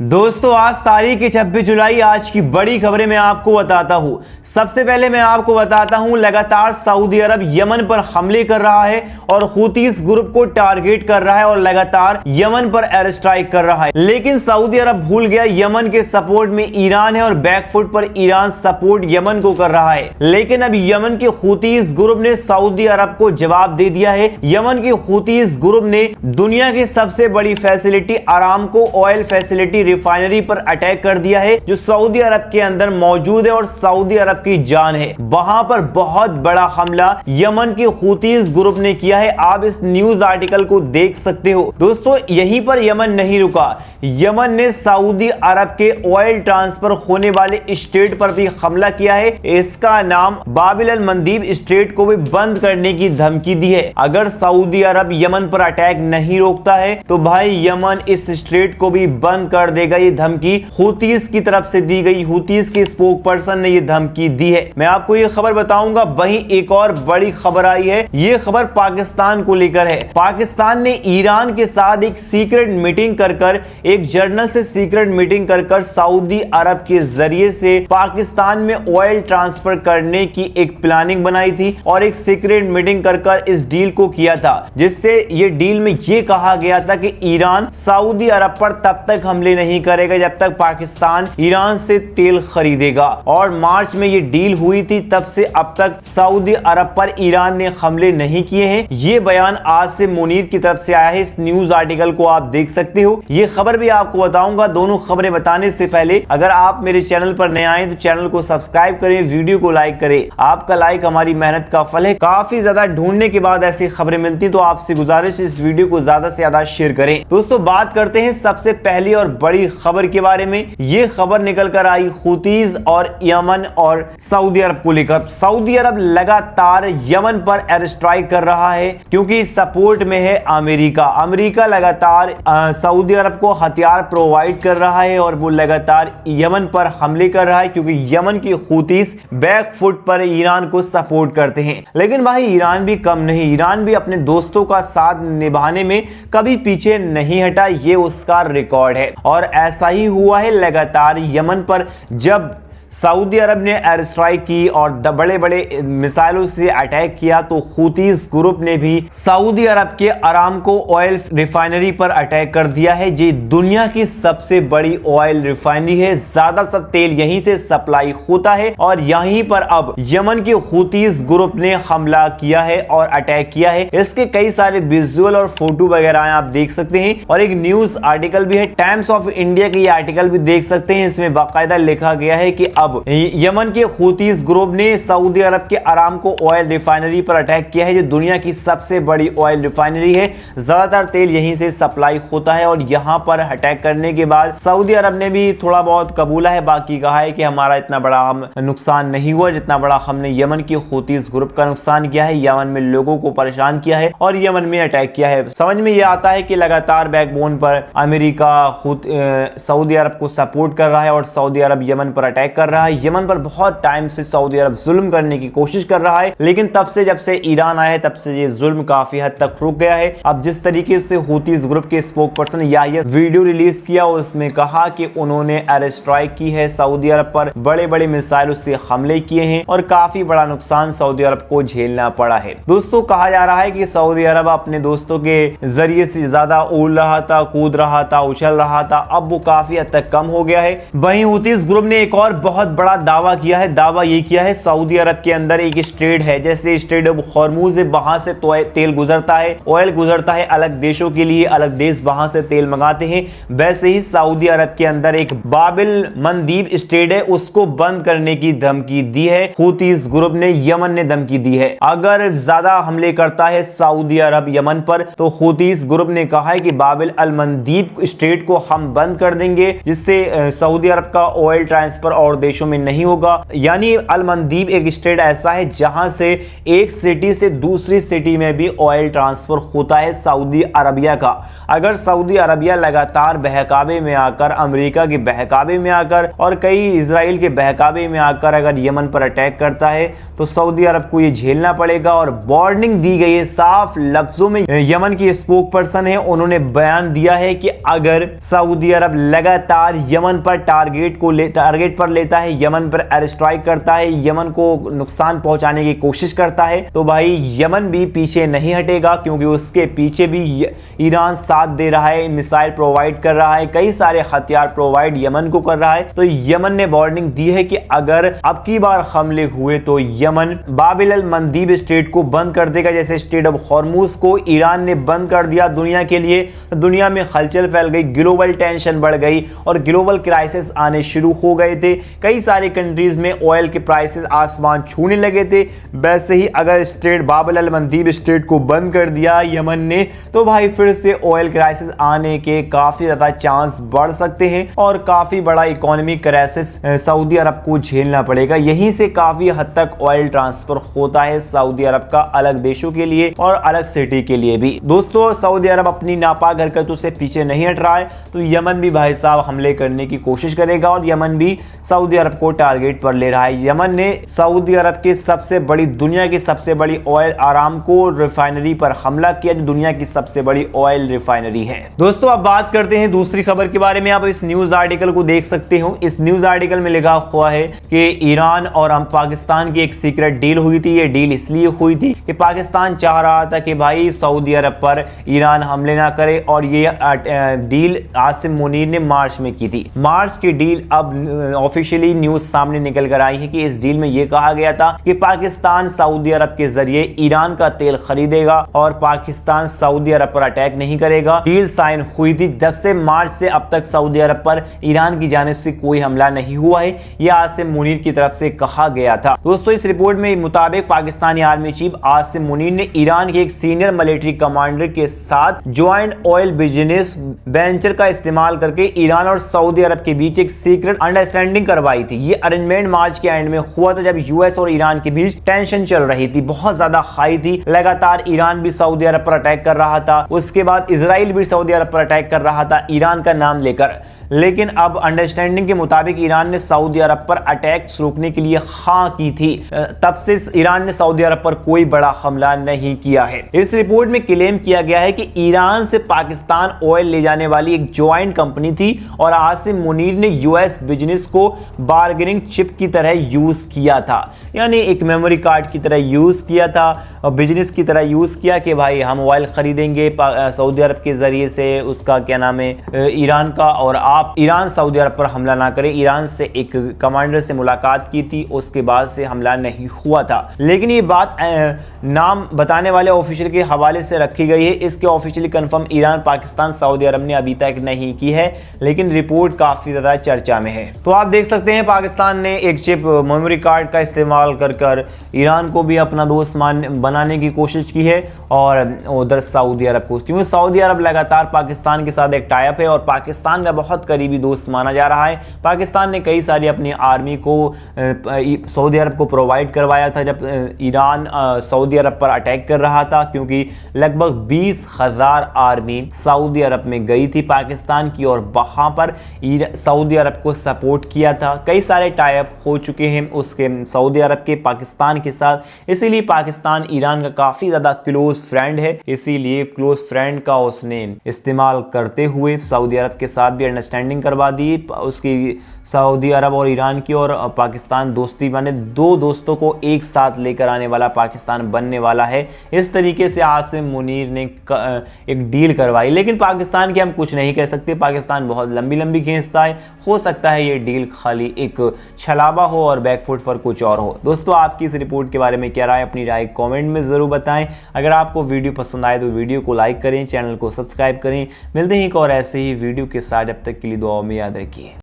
दोस्तों आज तारीख है 26 जुलाई। आज की बड़ी खबरें मैं आपको बताता हूं। सबसे पहले मैं आपको बताता हूं, लगातार सऊदी अरब यमन पर हमले कर रहा है और हुतीस ग्रुप को टारगेट कर रहा है और लगातार यमन पर एयर स्ट्राइक कर रहा है। लेकिन सऊदी अरब भूल गया यमन के सपोर्ट में ईरान है और बैकफुट पर ईरान सपोर्ट यमन को कर रहा है। लेकिन अब यमन के हुतीस ग्रुप ने सऊदी अरब को जवाब दे दिया है। यमन के हुतीस ग्रुप ने दुनिया की सबसे बड़ी facility Aramco oil facility refinery पर अटैक कर दिया है, जो सऊदी अरब के अंदर मौजूद है और सऊदी अरब की जान है। वहां पर बहुत बड़ा हमला यमन के हुतीस ग्रुप ने किया है। आप इस न्यूज आर्टिकल को देख सकते हो। दोस्तों यहीं पर यमन नहीं रुका, यमन ने सऊदी अरब के ऑयल ट्रांसफर होने वाले स्टेट पर भी हमला किया है। इसका नाम बाबिल अल मंदीब स्टेट को भी बंद करने की धमकी दी है। अगर सऊदी अरब यमन पर अटैक नहीं रोकता है तो भाई यमन इस स्टेट को भी बंद कर देगा। ये धमकी हुतीस की तरफ से दी गई, हुतीस के स्पोक पर्सन ने ये धमकी दी है। मैं आपको ये खबर बताऊंगा। वहीं एक और बड़ी खबर आई है, ये खबर पाकिस्तान को लेकर है। पाकिस्तान ने ईरान के साथ एक सीक्रेट मीटिंग कर एक जर्नल से सीक्रेट मीटिंग कर सऊदी अरब के जरिए से पाकिस्तान में ऑयल ट्रांसफर करने की एक प्लानिंग बनाई थी और एक सीक्रेट मीटिंग कर इस डील को किया था, जिससे ये डील में ये कहा गया था कि ईरान सऊदी अरब पर तब तक हमले नहीं करेगा जब तक पाकिस्तान ईरान से तेल खरीदेगा। और मार्च में ये डील हुई थी, तब से अब तक सऊदी अरब पर ईरान ने हमले नहीं किए हैं। ये बयान आज से मुनीर की तरफ से आया है। इस न्यूज आर्टिकल को आप देख सकते हो। ये खबर भी आपको बताऊंगा। दोनों खबरें बताने से पहले अगर आप मेरे चैनल पर नए आए तो चैनल को सब्सक्राइब करें, वीडियो को लाइक करें। आपका लाइक हमारी मेहनत का फल है। काफी ज्यादा ढूंढने के बाद ऐसी खबरें मिलती तो आपसे गुजारिश इस वीडियो को ज्यादा से ज्यादा शेयर करें। दोस्तों बात करते हैं सबसे पहली और बड़ी खबर के बारे में। यह खबर निकल कर आई हुतीज और यमन और सऊदी अरब को लेकर। सऊदी अरब लगातार यमन पर एयर स्ट्राइक कर रहा है क्योंकि सपोर्ट में है अमेरिका। अमेरिका लगातार सऊदी अरब को हथियार प्रोवाइड कर रहा है और वो लगातार यमन पर हमले कर रहा है क्योंकि यमन की हुतीस बैक फुट पर ईरान को सपोर्ट करते हैं। लेकिन भाई ईरान भी कम नहीं, ईरान भी अपने दोस्तों का साथ निभाने में कभी पीछे नहीं हटा। ये उसका रिकॉर्ड है और ऐसा ही हुआ है लगातार यमन पर। जब सऊदी अरब ने एयर स्ट्राइक की और बड़े बड़े मिसाइलों से अटैक किया तो हुतीस ग्रुप ने भी सऊदी अरब के अरामको ऑयल रिफाइनरी पर अटैक कर दिया है। ये दुनिया की सबसे बड़ी ऑयल रिफाइनरी है, ज्यादातर तेल यहीं से सप्लाई होता है और यहीं पर अब यमन के हुतीस ग्रुप ने हमला किया है और अटैक किया है। इसके कई सारे विजुअल और फोटो वगैरह आप देख सकते हैं और एक न्यूज आर्टिकल भी है, टाइम्स ऑफ इंडिया के ये आर्टिकल भी देख सकते हैं। इसमें बाकायदा लिखा गया है कि अब यमन के हुतीस ग्रुप ने सऊदी अरब के अरामको ऑयल रिफाइनरी पर अटैक किया है, जो दुनिया की सबसे बड़ी ऑयल रिफाइनरी है। ज्यादातर तेल यहीं से सप्लाई होता है और यहां पर अटैक करने के बाद सऊदी अरब ने भी थोड़ा बहुत कबूला है, बाकी कहा है कि हमारा इतना बड़ा नुकसान नहीं हुआ जितना बड़ा हमने यमन के हुतीस ग्रुप का नुकसान किया है। यमन में लोगों को परेशान किया है और यमन में अटैक किया है। समझ में यह आता है कि लगातार बैकबोन पर अमेरिका सऊदी अरब को सपोर्ट कर रहा है और सऊदी अरब यमन पर अटैक कर रहा है। यमन पर बहुत टाइम से सऊदी अरब जुल्म करने की कोशिश कर रहा है, लेकिन तब से जब से ईरान आया है तब से ये जुल्म काफी हद तक रुक गया है। अब जिस तरीके से हुतीस ग्रुप के spoke person Yahya video release किया, उसमें कहा कि उन्होंने एयर स्ट्राइक की है सऊदी अरब पर, बड़े बड़े मिसाइलों से हमले किए हैं और काफी बड़ा नुकसान सऊदी अरब को झेलना पड़ा है। दोस्तों कहा जा रहा है कि सऊदी अरब अपने दोस्तों के जरिए से ज्यादा उड़ रहा था, कूद रहा था, उछल रहा था, अब वो काफी हद तक कम हो गया है। वहीं हुतीस ग्रुप ने एक और बहुत बड़ा दावा किया है। दावा ये किया है सऊदी अरब के अंदर एक स्ट्रेट है, जैसे स्ट्रेट ऑफ हॉर्मूज है, वहां से तेल गुजरता है, ऑयल गुजरता है अलग देशों के लिए, अलग देश वहां से तेल मंगाते हैं। वैसे ही सऊदी अरब के अंदर एक बाबिल मंदीब स्ट्रेट है, उसको बंद करने की धमकी दी है हुतीस ग्रुप ने, यमन ने धमकी दी है। अगर ज्यादा हमले करता है सऊदी अरब यमन पर तो हुतीस ग्रुप ने कहा है कि बाबिल अल मंदीब स्ट्रेट को हम बंद कर देंगे, जिससे सऊदी अरब का ऑयल ट्रांसफर और देशों में नहीं होगा। यानी अल मंदीब एक स्टेट ऐसा है जहां से एक सिटी से दूसरी सिटी में भी ऑयल ट्रांसफर होता है सऊदी अरबिया का। अगर सऊदी अरबिया लगातार बहकावे में आकर, अमेरिका के बहकावे में आकर और कई इजराइल के बहकावे में आकर अगर यमन पर अटैक करता है तो सऊदी अरब को यह झेलना पड़ेगा। और वार्निंग दी गई है साफ लफ्जों में। यमन की स्पोक पर्सन है, उन्होंने बयान दिया है कि अगर सऊदी अरब लगातार यमन पर टारगेट पर लेता है, यमन पर एयर स्ट्राइक करता है, यमन को नुकसान पहुंचाने की कोशिश करता है, तो भाई यमन भी पीछे नहीं हटेगा, क्योंकि उसके पीछे भी ईरान साथ दे रहा है, मिसाइल प्रोवाइड कर रहा है, कई सारे हथियार प्रोवाइड यमन को कर रहा है। तो यमन ने वार्निंग दी है कि अगर अब की बार हमले हुए तो यमन बाबिल अल मंदीब स्टेट को बंद कर देगा। जैसे स्टेट ऑफ हॉर्मुज को ईरान ने बंद कर दिया दुनिया के लिए, तो दुनिया में हलचल फैल गई, ग्लोबल टेंशन बढ़ गई और ग्लोबल क्राइसिस आने शुरू हो गए थे। कई सारे कंट्रीज में ऑयल के प्राइसेस आसमान छूने लगे थे। वैसे ही अगर स्टेट बाबिल अल मंदीब स्टेट को बंद कर दिया यमन ने, तो भाई फिर से ऑयल क्राइसिस आने के काफी ज्यादा चांस बढ़ सकते हैं और काफी बड़ा इकोनॉमिक क्राइसिस सऊदी अरब को झेलना पड़ेगा। यहीं से काफी हद तक ऑयल ट्रांसफर होता है सऊदी अरब का अलग देशों के लिए और अलग सिटी के लिए भी। दोस्तों, सऊदी अरब अपनी नापाक हरकतों से पीछे नहीं हट रहा है, तो यमन भी भाई साहब हमले करने की कोशिश करेगा और यमन भी सऊदी अरब को टारगेट पर ले रहा है। यमन ने सऊदी अरब की सबसे बड़ी, दुनिया की सबसे बड़ी ऑयल आरामको रिफाइनरी पर हमला किया, जो दुनिया की सबसे बड़ी ऑयल रिफाइनरी है। दोस्तों, अब बात करते हैं दूसरी खबर के बारे में। आप इस न्यूज आर्टिकल को देख सकते हो। इस न्यूज आर्टिकल में लिखा हुआ है कि ईरान और हम पाकिस्तान की एक सीक्रेट डील हुई थी। ये डील इसलिए हुई थी कि पाकिस्तान चाह रहा था कि भाई सऊदी अरब पर ईरान हमले ना करे, और ये डील आसिम मुनीर ने मार्च में की थी। मार्च की डील अब ऑफिशियली न्यूज सामने निकल कर आई है कि इस डील में यह कहा गया था कि पाकिस्तान सऊदी अरब के जरिए ईरान का तेल खरीदेगा और पाकिस्तान सऊदी अरब पर अटैक नहीं करेगा। डील साइन हुई थी। जब से मार्च से अब तक सऊदी अरब पर ईरान की जानिब से कोई हमला नहीं हुआ है, यह आसिम मुनीर की तरफ से कहा गया था। दोस्तों, इस रिपोर्ट में मुताबिक पाकिस्तानी आर्मी चीफ आसिम मुनीर ने ईरान के एक सीनियर मिलिट्री कमांडर के साथ ज्वाइंट ऑयल बिजनेस वेंचर का इस्तेमाल करके ईरान और सऊदी अरब के बीच एक सीक्रेट अंडरस्टैंडिंग करवाई थी। ये अरेंजमेंट मार्च के एंड में हुआ था, जब यूएस और ईरान के बीच टेंशन चल रही थी, बहुत ज्यादा हाई थी। लगातार ईरान भी सऊदी अरब पर अटैक कर रहा था, उसके बाद इजराइल भी सऊदी अरब पर अटैक कर रहा था ईरान का नाम लेकर। लेकिन अब अंडरस्टैंडिंग के मुताबिक ईरान ने सऊदी अरब पर अटैक रोकने के लिए हाँ की थी। तब से ईरान ने सऊदी अरब पर कोई बड़ा हमला नहीं किया है। इस रिपोर्ट में क्लेम किया गया है कि ईरान से पाकिस्तान ऑयल ले जाने वाली एक ज्वाइंट कंपनी थी और आसिम मुनीर ने यूएस बिजनेस को बार्गेनिंग चिप की तरह यूज किया था, यानी एक मेमोरी कार्ड की तरह यूज किया था और बिजनेस की तरह यूज किया कि भाई हम ऑयल खरीदेंगे सऊदी अरब के जरिए से, उसका क्या नाम है, ईरान का, और आप ईरान सऊदी अरब पर हमला ना करें। ईरान से एक कमांडर से मुलाकात की थी, उसके बाद से हमला नहीं हुआ था। लेकिन ये बात नाम बताने वाले ऑफिशियल के हवाले से रखी गई है। इसके officially confirm Iran, Pakistan, Saudi Arabia ने अभी तक नहीं की है, लेकिन रिपोर्ट काफी ज्यादा चर्चा में है। तो आप देख सकते हैं पाकिस्तान ने एक चिप मेमोरी कार्ड का इस्तेमाल कर ईरान को भी अपना दोस्त बनाने की कोशिश की है और उधर सऊदी अरब को, क्योंकि सऊदी अरब लगातार पाकिस्तान के साथ एक टाइप है और पाकिस्तान का बहुत करीबी दोस्त माना जा रहा है। पाकिस्तान ने कई सारी अपनी आर्मी को सऊदी अरब को प्रोवाइड करवाया था जब ईरान सऊदी अरब पर अटैक कर रहा था, क्योंकि लगभग 20,000 आर्मी सऊदी अरब में गई थी पाकिस्तान की और वहां पर सऊदी अरब को सपोर्ट किया था। कई सारे टाइप हो चुके हैं उसके सऊदी अरब के पाकिस्तान के साथ, इसीलिए पाकिस्तान ईरान का काफी ज्यादा क्लोज फ्रेंड है। इसीलिए क्लोज फ्रेंड का उसने इस्तेमाल करते हुए सऊदी अरब के साथ भी अंडरस्टैंडिंग करवा दी। उसकी सऊदी अरब और ईरान की और पाकिस्तान दोस्ती बने, दो दोस्तों को एक साथ लेकर आने वाला पाकिस्तान बनने वाला है। इस तरीके से आसिम मुनीर ने एक डील करवाई, लेकिन पाकिस्तान की हम कुछ नहीं कह सकते। पाकिस्तान बहुत लंबी खींचता है, हो सकता है ये डील खाली एक छलावा हो और बैकफुट पर कुछ और हो। दोस्तों, आपकी इस रिपोर्ट के बारे में क्या राय, अपनी राय कमेंट में जरूर बताएं। अगर आपको वीडियो पसंद आए तो वीडियो को लाइक करें, चैनल को सब्सक्राइब करें। मिलते हैं एक और ऐसे ही वीडियो के साथ, जब तक के लिए दुआ में याद रखिए।